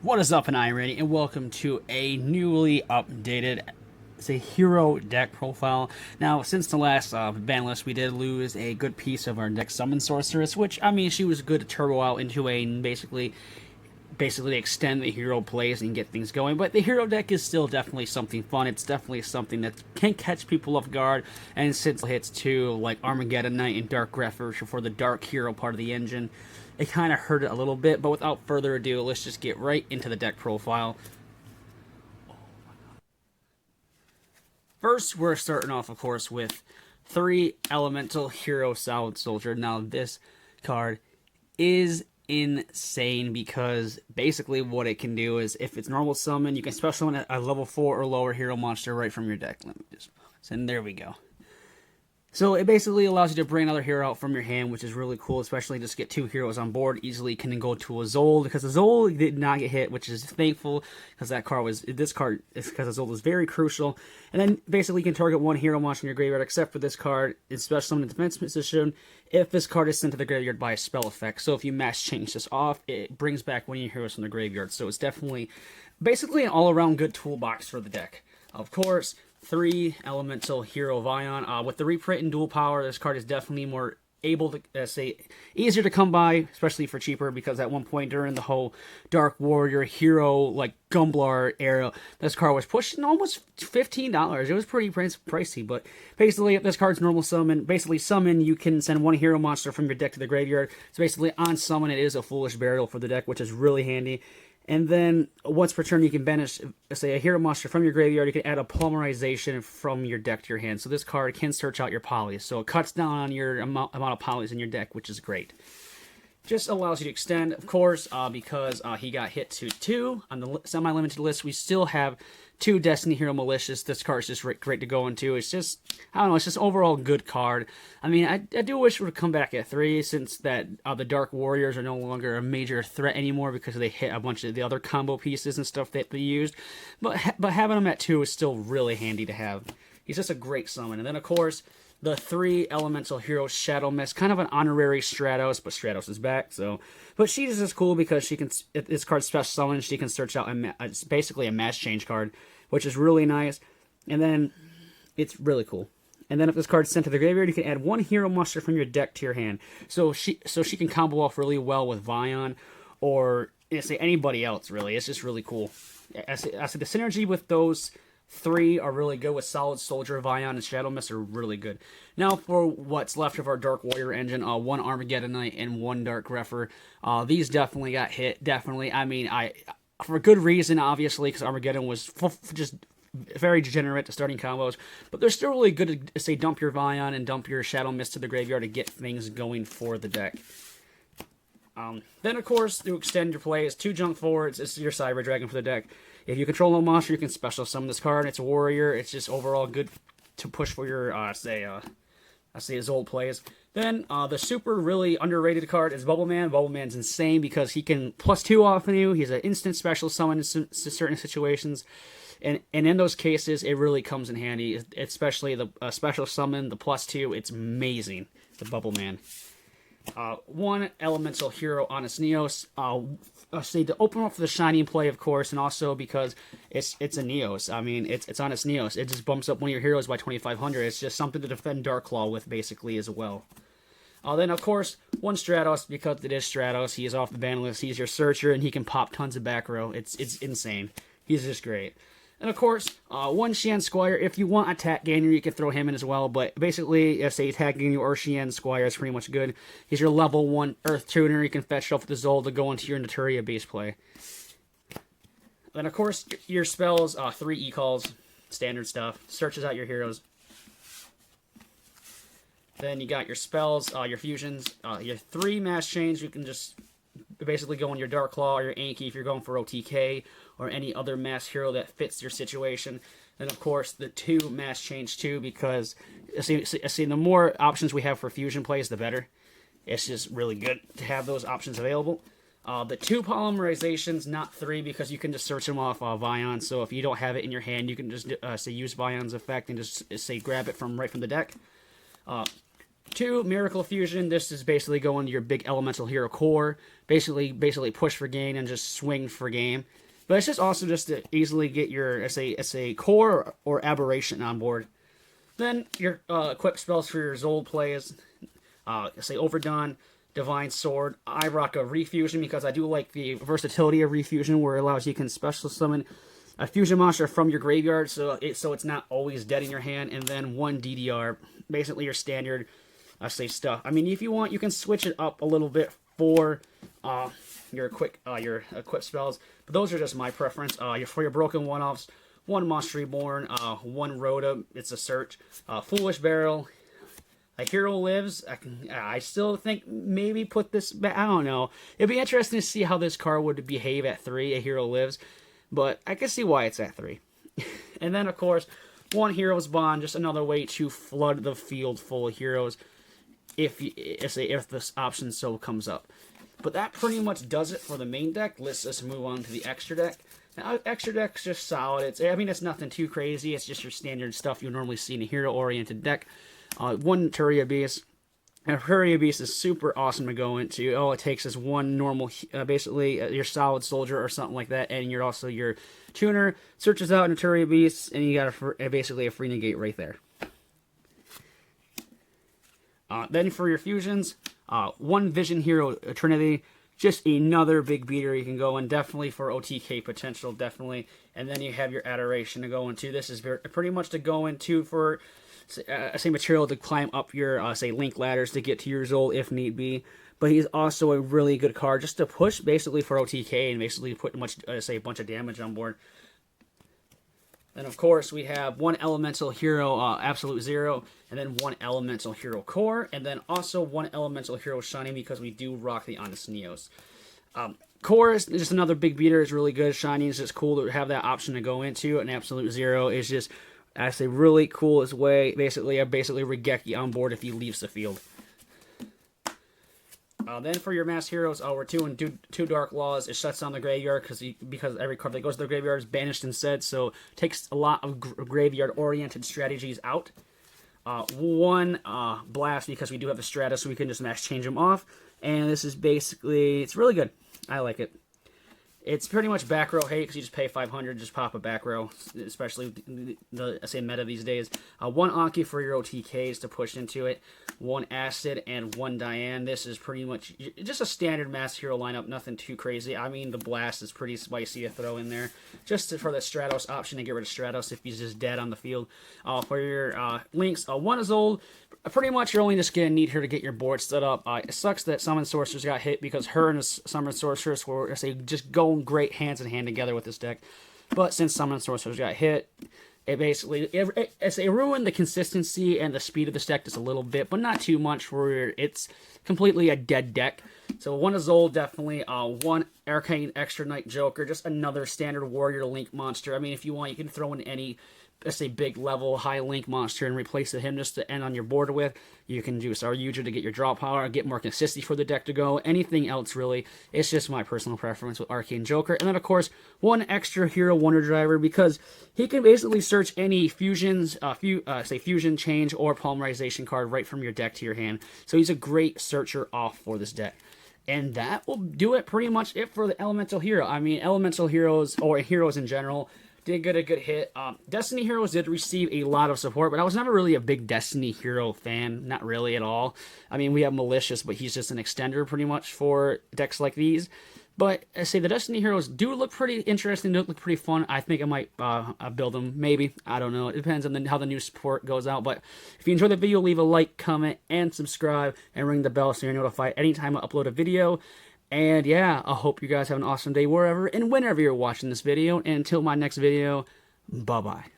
What is up, and I'm Randy, and welcome to a newly updated, say, hero deck profile. Now, since the last ban list, we did lose a good piece of our deck summon sorceress, which I mean, she was good to turbo out into a basically extend the hero plays and get things going. But the hero deck is still definitely something fun. It's definitely something that can catch people off guard, and since it hits too, like Armageddon Knight and Dark Grepher for the dark hero part of the engine, it kind of hurt it a little bit. But without further ado, let's just get right into the deck profile. First, we're starting off, of course, with 3 Elemental Hero Solid Soldier. Now, this card is insane because basically what it can do is, if it's normal summon, you can special summon a level 4 or lower hero monster right from your deck. Let me just... And there we go. So it basically allows you to bring another hero out from your hand, which is really cool, especially just get 2 heroes on board easily. Can go to a Zold, because the Zold did not get hit, which is thankful, because this card is because the Zold was very crucial. And then basically you can target 1 hero monster in your graveyard, except for this card, it's special summon in defense position, if this card is sent to the graveyard by a spell effect. So if you mass change this off, it brings back 1 of your heroes from the graveyard. So it's definitely basically an all-around good toolbox for the deck. Of course, 3 Elemental Hero Vion. With the reprint and dual power, this card is definitely more able to, say, easier to come by, especially for cheaper, because at one point during the whole Dark Warrior Hero, like, Gumblar era, this card was pushing almost $15. It was pretty pricey, but basically, if this card's normal summon, you can send 1 hero monster from your deck to the graveyard. So basically, on summon, it is a Foolish Burial for the deck, which is really handy. And then, once per turn, you can banish, say, a hero monster from your graveyard. You can add a polymerization from your deck to your hand. So this card can search out your polys. So it cuts down on your amount of polys in your deck, which is great. Just allows you to extend, of course, because he got hit to 2 on the semi-limited list. We still have 2 Destiny Hero Malicious. This card is just great to go into. It's just, I don't know, it's just overall good card. I mean, I do wish it would come back at 3, since that the Dark Warriors are no longer a major threat anymore, because they hit a bunch of the other combo pieces and stuff that they used. But having them at 2 is still really handy to have. He's just a great summon. And then, of course, the 3 Elemental Hero Shadow Mist, kind of an honorary Stratos, but Stratos is back, so... But she's just cool because she can... If this card's special summon, she can search out it's basically a mass change card, which is really nice. And then, it's really cool. And then if this card's sent to the graveyard, you can add 1 hero monster from your deck to your hand. So she can combo off really well with Vion, or, say, anybody else, really. It's just really cool. I say the synergy with those 3 are really good. With Solid Soldier, Vion, and Shadow Mist are really good. Now for what's left of our Dark Warrior engine, 1 Armageddon Knight and 1 Dark Grepher. These definitely got hit, definitely. I mean, for good reason, obviously, because Armageddon was just very degenerate to starting combos, but they're still really good to, say, dump your Vion and dump your Shadow Mist to the graveyard to get things going for the deck. Then, of course, to extend your play, is 2 Junk Forwards. It's your Cyber Dragon for the deck. If you control no monster, you can special summon this card. It's a warrior. It's just overall good to push for your, his old plays. Then, the super really underrated card is Bubble Man. Bubble Man's insane because he can +2 off of you. He's an instant special summon in certain situations. And in those cases, it really comes in handy, especially the special summon, the +2. It's amazing, the Bubble Man. 1 Elemental Hero Honest Neos. Say to open up for the Shining play, of course, and also because it's a Neos. I mean, it's Honest Neos. It just bumps up 1 of your heroes by 2,500. It's just something to defend Darklaw with, basically, as well. Then, of course, 1 Stratos, because it is Stratos. He is off the ban list. He's your searcher, and he can pop tons of back row. It's insane. He's just great. And, of course, 1 Shan Squire. If you want Attack Gainer, you can throw him in as well. But basically, if, say, Attack Gainer or Shan Squire is pretty much good. He's your level 1 Earth Tuner. You can fetch off the Zold to go into your Naturia base play. Then, of course, your spells, 3 E-Calls. Standard stuff. Searches out your heroes. Then you got your spells, your fusions, your 3 mass chains. You can just basically go on your Darklaw or your Anki if you're going for OTK, or any other mass hero that fits your situation. Then, of course, the 2 mass change too, because see, the more options we have for fusion plays, the better. It's just really good to have those options available. The 2 polymerizations, not 3, because you can just search them off Vion. So if you don't have it in your hand, you can just say use Vion's effect and just say grab it right from the deck. 2, Miracle Fusion. This is basically going to your big elemental hero core. Basically push for gain and just swing for game. But it's just also just to easily get your SA core or aberration on board. Then your equip spells for your Zold plays. Say Overdone, Divine Sword. I rock a Refusion because I do like the versatility of Refusion, where it allows you can special summon a fusion monster from your graveyard, so it's not always dead in your hand. And then 1 DDR, basically your standard stuff. I mean, if you want, you can switch it up a little bit for your equip spells, but those are just my preference. For your broken one-offs, 1 Monster Reborn, 1 Rhoda, it's a search, Foolish Barrel, a Hero Lives. I still think maybe put this back. I don't know. It'd be interesting to see how this card would behave at 3, a Hero Lives, but I can see why it's at 3. And then, of course, 1 Hero's Bond, just another way to flood the field full of heroes if this option so comes up. But that pretty much does it for the main deck. Let's just move on to the extra deck. Now, extra deck's just solid. It's nothing too crazy. It's just your standard stuff you normally see in a hero-oriented deck. 1 Turia Beast. Turia Beast is super awesome to go into. All it takes is 1 normal, basically your solid soldier or something like that, and you're also your tuner. Searches out into Turia Beast, and you got basically a free negate right there. Then for your fusions, 1 Vision Hero Trinity. Just another big beater you can go in, definitely for OTK potential, definitely. And then you have your Adoration to go into. This is pretty much to go into for, say, material to climb up your, say, link ladders to get to your Zold if need be. But he's also a really good card just to push basically for OTK and basically put say, a bunch of damage on board. Then, of course, we have 1 Elemental Hero Absolute Zero, and then 1 Elemental Hero Core, and then also 1 Elemental Hero Shiny because we do rock the Honest Neos. Core is just another big beater. It's really good. Shiny is just cool to have that option to go into, and Absolute Zero is just, I say, really cool as way. Basically, Regeki on board if he leaves the field. Then for your mass heroes, we're doing 2 Dark Laws. It shuts down the graveyard because every card that goes to the graveyard is banished instead, so it takes a lot of graveyard-oriented strategies out. 1 Blast because we do have the Stratus, so we can just mass change them off. And this is basically, it's really good. I like it. It's pretty much back row hate because you just pay 500, just pop a back row, especially the say meta these days. 1 Anki for your OTKs to push into it, 1 Acid, and 1 Diane. This is pretty much just a standard mass hero lineup, nothing too crazy. I mean, the Blast is pretty spicy to throw in there, just for the Stratos option to get rid of Stratos if he's just dead on the field. For your links, 1 Zold. Pretty much you're only just going to need her to get your board set up. It sucks that Summon Sorceress got hit because her and Summon Sorceress were just going great hands in hand together with this deck. But since Summon Sorceress got hit, it basically it ruined the consistency and the speed of this deck just a little bit, but not too much where it's completely a dead deck. So 1 Zold definitely, 1 Arcane Extra Knight Joker, just another standard warrior link monster. I mean, if you want, you can throw in any, let's say, big level, high link monster and replace him just to end on your board with. You can do Saryuja to get your draw power, get more consistency for the deck to go. Anything else, really. It's just my personal preference with Arcane Joker. And then, of course, 1 extra Hero Wonder Driver because he can basically search any fusions, say fusion, change, or polymerization card right from your deck to your hand. So he's a great searcher off for this deck. And that will do it pretty much it for the Elemental Hero. I mean, Elemental Heroes, or heroes in general, did get a good hit. Destiny Heroes did receive a lot of support, but I was never really a big Destiny Hero fan. Not really at all. I mean, we have Malicious, but he's just an extender pretty much for decks like these. But I say the Destiny Heroes do look pretty interesting, do look pretty fun. I think I might build them, maybe. I don't know. It depends on how the new support goes out. But if you enjoyed the video, leave a like, comment, and subscribe, and ring the bell so you're notified anytime I upload a video. And yeah, I hope you guys have an awesome day wherever and whenever you're watching this video. And until my next video, bye-bye.